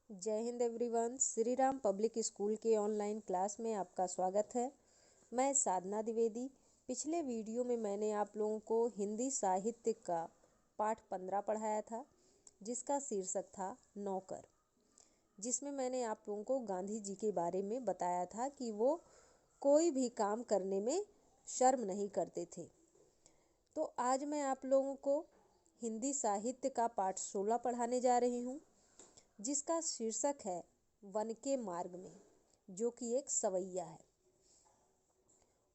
जय Hind everyone. Shri Ram public school के online class में आपका स्वागत है। मैं साधना द्विवेदी। पिछले वीडियो में मैंने आप लोगों को हिंदी साहित्य का पाठ 15 पढ़ाया था, जिसका शीर्षक था नौकर, जिसमें मैंने आप लोगों को गांधी जी के बारे में बताया था कि वो कोई भी काम करने में शर्म नहीं करते थे। तो आज मैं आप लोगों को हिंदी साहित्य का पाठ 16 पढ़ाने जा रही हूँ, जिसका शीर्षक है वन के मार्ग में, जो कि एक सवैया है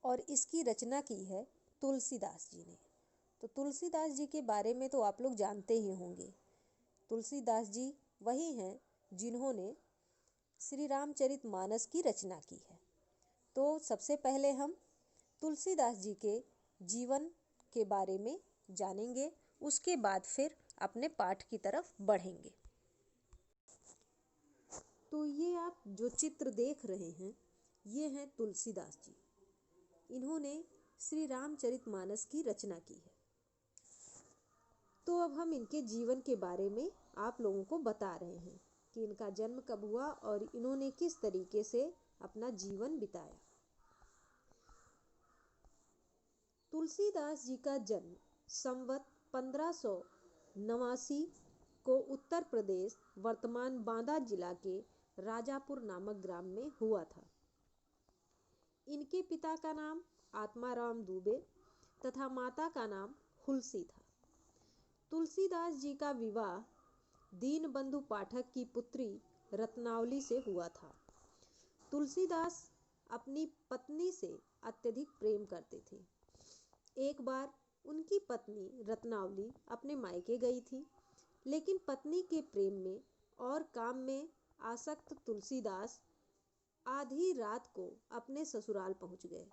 और इसकी रचना की है तुलसीदास जी ने। तो तुलसीदास जी के बारे में तो आप लोग जानते ही होंगे। तुलसीदास जी वही हैं जिन्होंने श्री रामचरितमानस की रचना की है। तो सबसे पहले हम तुलसीदास जी के जीवन के बारे में जानेंगे, उसके बाद फिर अपने पाठ की तरफ बढ़ेंगे। तो ये आप जो चित्र देख रहे हैं, ये हैं तुलसीदास जी। इन्होंने श्री रामचरितमानस की रचना की है। तो अब हम इनके जीवन के बारे में आप लोगों को बता रहे हैं कि इनका जन्म कब हुआ और इन्होंने किस तरीके से अपना जीवन बिताया। तुलसीदास जी का जन्म संवत 1589 को उत्तर प्रदेश वर्तमान बांदा जिला के राजापुर नामक ग्राम में हुआ था। इनके पिता का नाम आत्माराम दुबे तथा माता का नाम हुलसी था। तुलसीदास जी का विवाह दीनबंधु पाठक की पुत्री रत्नावली से हुआ था। तुलसीदास अपनी पत्नी से अत्यधिक प्रेम करते थे। एक बार उनकी पत्नी रत्नावली अपने मायके गई थी, लेकिन पत्नी के प्रेम में और काम में आसक्त तुलसीदास आधी रात को अपने ससुराल पहुंच गए।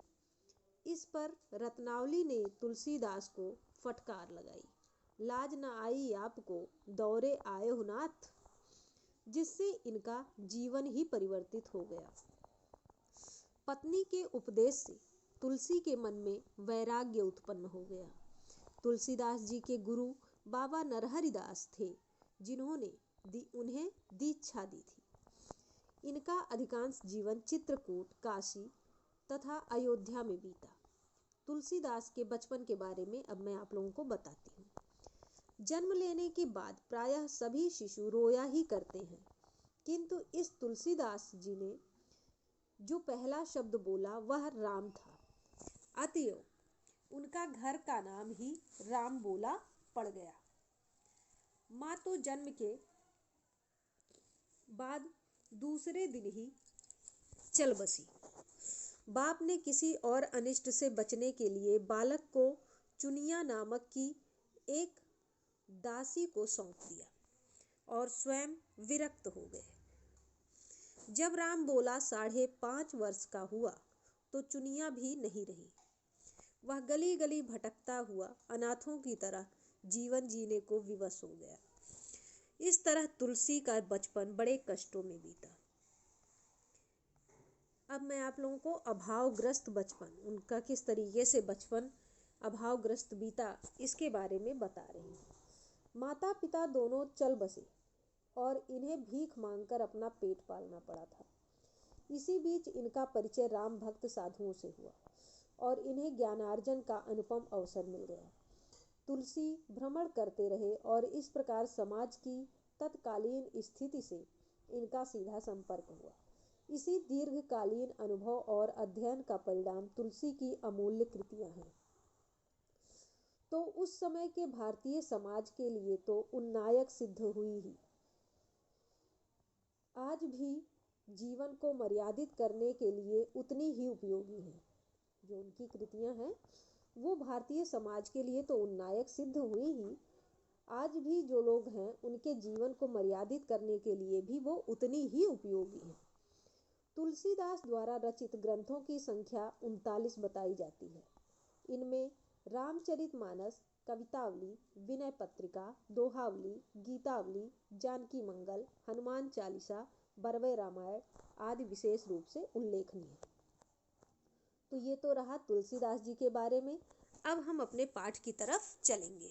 इस पर रत्नावली ने तुलसीदास को फटकार लगाई, लाज न आई आपको दौरे आए हो नाथ, जिससे इनका जीवन ही परिवर्तित हो गया। पत्नी के उपदेश से तुलसी के मन में वैराग्य उत्पन्न हो गया। तुलसीदास जी के गुरु बाबा नरहरिदास थे, जिन्होंने उन्हें दीक्षा दी थी। इनका अधिकांश जीवन चित्रकूट, काशी तथा अयोध्या में बीता। तुलसीदास के बचपन के बारे में अब मैं आप लोगों को बताती हूँ। जन्म लेने के बाद प्रायः सभी शिशु रोया ही करते हैं, किंतु इस तुलसीदास जी ने जो पहला शब्द बोला वह राम था। अतएव उनका घर का नाम ही राम बोला पड़ गया। माँ तो जन्म के बाद दूसरे दिन ही चल बसी। बाप ने किसी और अनिष्ट से बचने के लिए बालक को चुनिया नामक की एक दासी को सौंप दिया और स्वयं विरक्त हो गए। जब राम बोला 5.5 वर्ष का हुआ तो चुनिया भी नहीं रही। वह गली गली भटकता हुआ अनाथों की तरह जीवन जीने को विवश हो गया। इस तरह तुलसी का बचपन बड़े कष्टों में बीता। अब मैं आप लोगों को अभावग्रस्त बचपन, उनका किस तरीके से बचपन अभावग्रस्त बीता, इसके बारे में बता रही हूँ। माता पिता दोनों चल बसे और इन्हें भीख मांगकर अपना पेट पालना पड़ा था। इसी बीच इनका परिचय राम भक्त साधुओं से हुआ और इन्हें ज्ञानार्जन का अनुपम अवसर मिल गया। तुलसी भ्रमण करते रहे और इस प्रकार समाज की तत्कालीन स्थिति से इनका सीधा संपर्क हुआ। इसी दीर्घकालीन अनुभव और अध्ययन का परिणाम तुलसी की अमूल्य कृतियां हैं। तो उस समय के भारतीय समाज के लिए तो उन्नायक सिद्ध हुई ही। आज भी जीवन को मर्यादित करने के लिए उतनी ही उपयोगी है। जो उनकी कृतियां हैं वो भारतीय समाज के लिए तो उन्नायक सिद्ध हुई ही, आज भी जो लोग हैं उनके जीवन को मर्यादित करने के लिए भी वो उतनी ही उपयोगी है। तुलसीदास द्वारा रचित ग्रंथों की संख्या 39 बताई जाती है। इनमें रामचरितमानस, कवितावली, विनय पत्रिका, दोहावली, गीतावली, जानकी मंगल, हनुमान चालीसा, बरवे रामायण आदि विशेष रूप से उल्लेखनीय है। तो ये तो रहा तुलसीदास जी के बारे में। अब हम अपने पाठ की तरफ चलेंगे।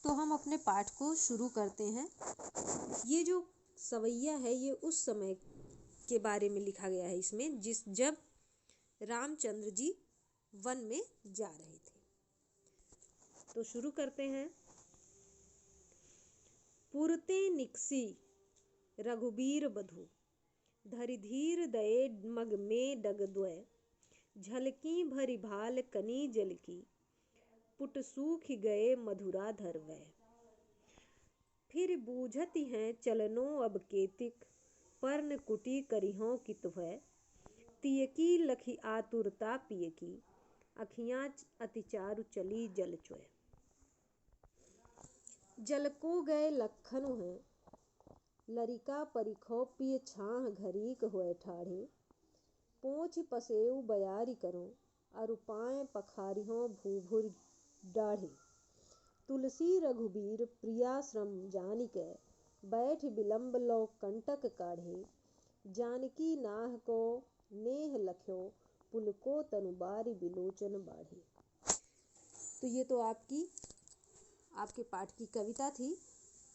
तो हम अपने पाठ को शुरू करते हैं। ये जो सवैया है ये उस समय के बारे में लिखा गया है इसमें जब रामचंद्र जी वन में जा रहे थे। तो शुरू करते हैं। पुरते निकसी रघुबीर बधु, धरि धीर दये मग में डग द्वय, झलकी भरी भाल कनी जल की, पुट सूख गए मधुरा धर वै। फिर बूझती हैं चलनो अब केतिक, पर्ण कुटी करिहों की तुहै, तियकी लखी आतुरता पियकी, अखियाँ अति चारु चली जल चोय। जल को गए लखनु हैं, लरिका परिखो पिय छाह घरीक होए ठाढ़े, पोंछ पसेऊ बयारी करो, अरुपाएं पखारियों भूभुर डाढ़े। तुलसी रघुबीर प्रियाश्रम जानिकै, बैठ विलंब लो कंटक काढ़े, जानकी नाह को नेह लख्यो, पुलको तनुबारी विलोचन बाढ़े। तो ये तो आपके पाठ की कविता थी।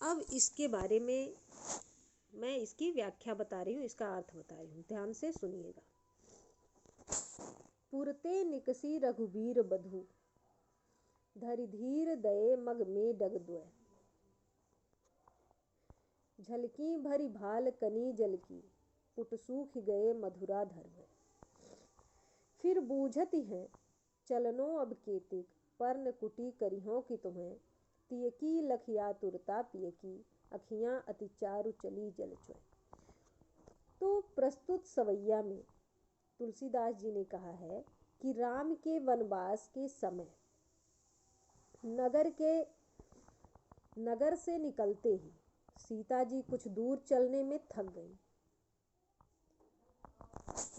अब इसके बारे में मैं इसकी व्याख्या बता रही हूँ, इसका अर्थ बता रही हूँ, ध्यान से सुनिएगा। पुरते निकसी रघुबीर बधु, धरि धीर दये मग में डग द्वय, झलकी भरी भाल कनी जल की, पुट सूख गए मधुरा धर वै। फिर बूझती हैं चलनो अब केतिक, पर्ण कुटी करिहों की तुम्हें, तियकी लखिया तुरता पियकी, अखियाँ अति चारु चली जल चोय। तो प्रस्तुत सवैया में तुलसीदास जी ने कहा है कि राम के वनवास के समय नगर से निकलते ही सीता जी कुछ दूर चलने में थक गई।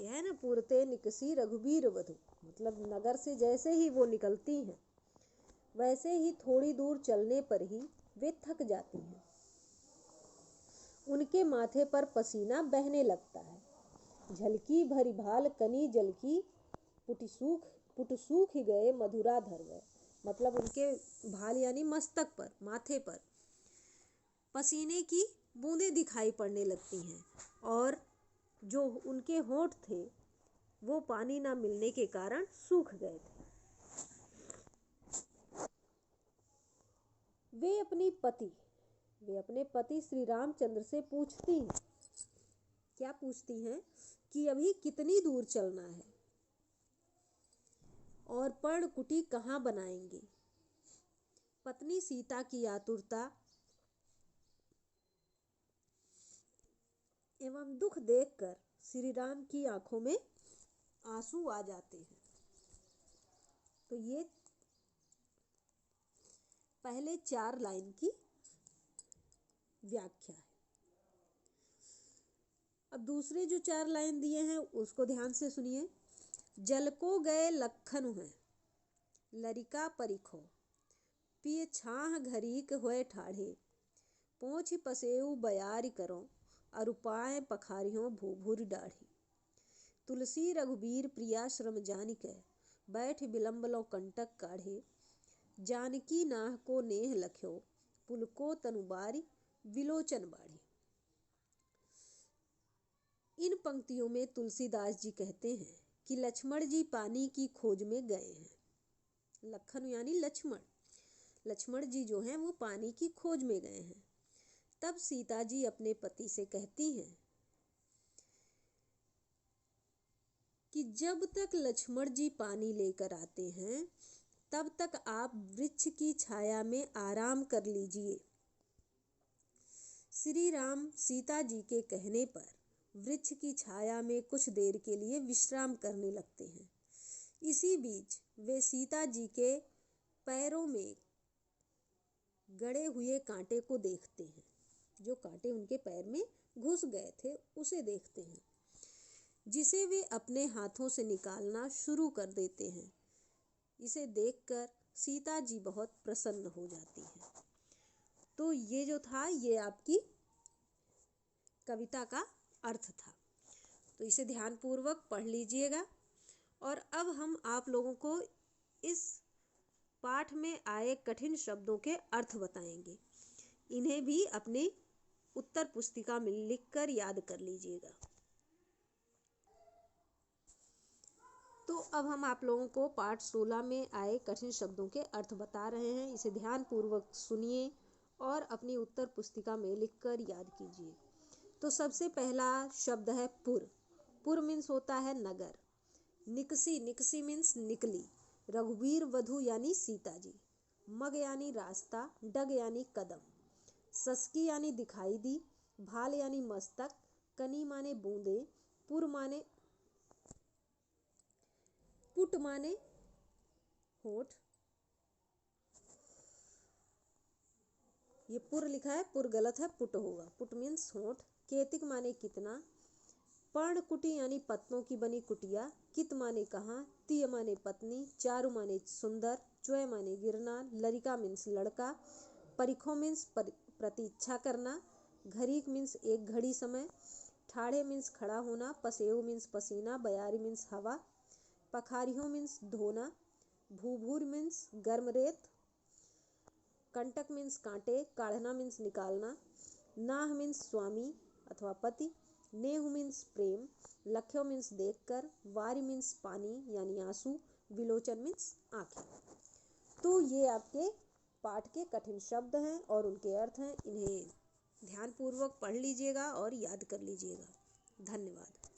यह है ना, पुरते निकसी रघुबीर वधु, मतलब नगर से जैसे ही वो निकलती हैं वैसे ही थोड़ी दूर चलने पर ही वे थक जाती हैं। उनके माथे पर पसीना बहने लगता है। झलकी भरी भाल कनी जल की, पुट सूख गए मधुरा धर वै, मतलब उनके भाल यानी मस्तक पर, माथे पर पसीने की बूंदें दिखाई पड़ने लगती हैं और जो उनके होंठ थे वो पानी ना मिलने के कारण सूख गए थे। वे अपने पति श्री रामचंद्र से पूछती हैं, क्या पूछती हैं कि अभी कितनी दूर चलना है और पर्णकुटी कहाँ बनाएंगे। पत्नी सीता की आतुरता एवं दुख देखकर श्री राम की आंखों में आंसू आ जाते हैं। तो ये पहले 4 लाइन की व्याख्या है। अब दूसरे जो 4 लाइन दिए हैं उसको ध्यान से सुनिए। जल को गए लखनु हैं, लरिका परिखो, पिय छाह घरीक होए ठाढ़े, पोंछ पसेऊ बयारी करो, अरुपाएं पखारियों भूभुर डाढ़ी। तुलसी रघुबीर प्रियाश्रम जानिकै, बैठ विलंब लो कंटक काढ़े, जानकी नाह को नेह लख्यो, पुलको तनुबारी विलोचन बाढ़ी। इन पंक्तियों में तुलसीदास जी कहते हैं कि लक्ष्मण जी पानी की खोज में गए हैं। लखन यानी लक्ष्मण जी जो हैं वो पानी की खोज में गए हैं। तब सीता जी अपने पति से कहती हैं कि जब तक लक्ष्मण जी पानी लेकर आते हैं तब तक आप वृक्ष की छाया में आराम कर लीजिए। श्री राम सीता जी के कहने पर वृक्ष की छाया में कुछ देर के लिए विश्राम करने लगते हैं। इसी बीच वे सीता जी के पैरों में गड़े हुए कांटे को देखते हैं। जो कांटे उनके पैर में घुस गए थे उसे देखते हैं, जिसे वे अपने हाथों से निकालना शुरू कर देते हैं। इसे देखकर सीता जी बहुत प्रसन्न हो जाती हैं। तो ये जो था ये आपकी कविता का अर्थ था। तो इसे ध्यानपूर्वक पढ़ लीजिएगा। और अब हम आप लोगों को इस पाठ में आए कठिन शब्दों के अर्थ बताएंगे। इन्हें भी अपने उत्तर पुस्तिका में लिखकर याद कर लीजिएगा। तो अब हम आप लोगों को पाठ 16 में आए कठिन शब्दों के अर्थ बता रहे हैं। इसे ध्यान पूर्वक सुनिए और अपनी उत्तर पुस्तिका में लिखकर याद कीजिए। तो सबसे पहला शब्द है पुर। पुर मीन्स होता है नगर। निकसी, निकसी मीन्स निकली। रघुवीर वधु यानी सीता जी। मग यानी रास्ता। डग यानी कदम। ससकी यानी दिखाई दी। भाल यानी मस्तक। कनी माने बूंदे। पुर माने पुट माने होठ। ये पुर लिखा है, पुर गलत है, पुट होगा। पुट मीन्स होठ। केतिक माने कितना। पर्णकुटी यानी पत्तों की बनी कुटिया। कित माने कहाँ। तिय माने पत्नी। चारु माने सुंदर। च्वय माने गिरना। लरिका मीन्स लड़का। परिखो मीन्स प्रतीक्षा करना। घरीक मीन्स एक घड़ी समय। ठाढ़े मीन्स खड़ा होना। पसेऊ मीन्स पसीना। बयारी मीन्स हवा। पखारियों मीन्स धोना। भूभूर मीन्स गर्म रेत। कंटक मीन्स कांटे। काढ़ना मीन्स निकालना। नाह मीन्स स्वामी अथवा पति। नेहु मीन्स प्रेम। लख्यो मीन्स देखकर। वारी मीन्स पानी यानी आंसू। विलोचन मीन्स आंखें। तो ये आपके पाठ के कठिन शब्द हैं और उनके अर्थ हैं। इन्हें ध्यानपूर्वक पढ़ लीजिएगा और याद कर लीजिएगा। धन्यवाद।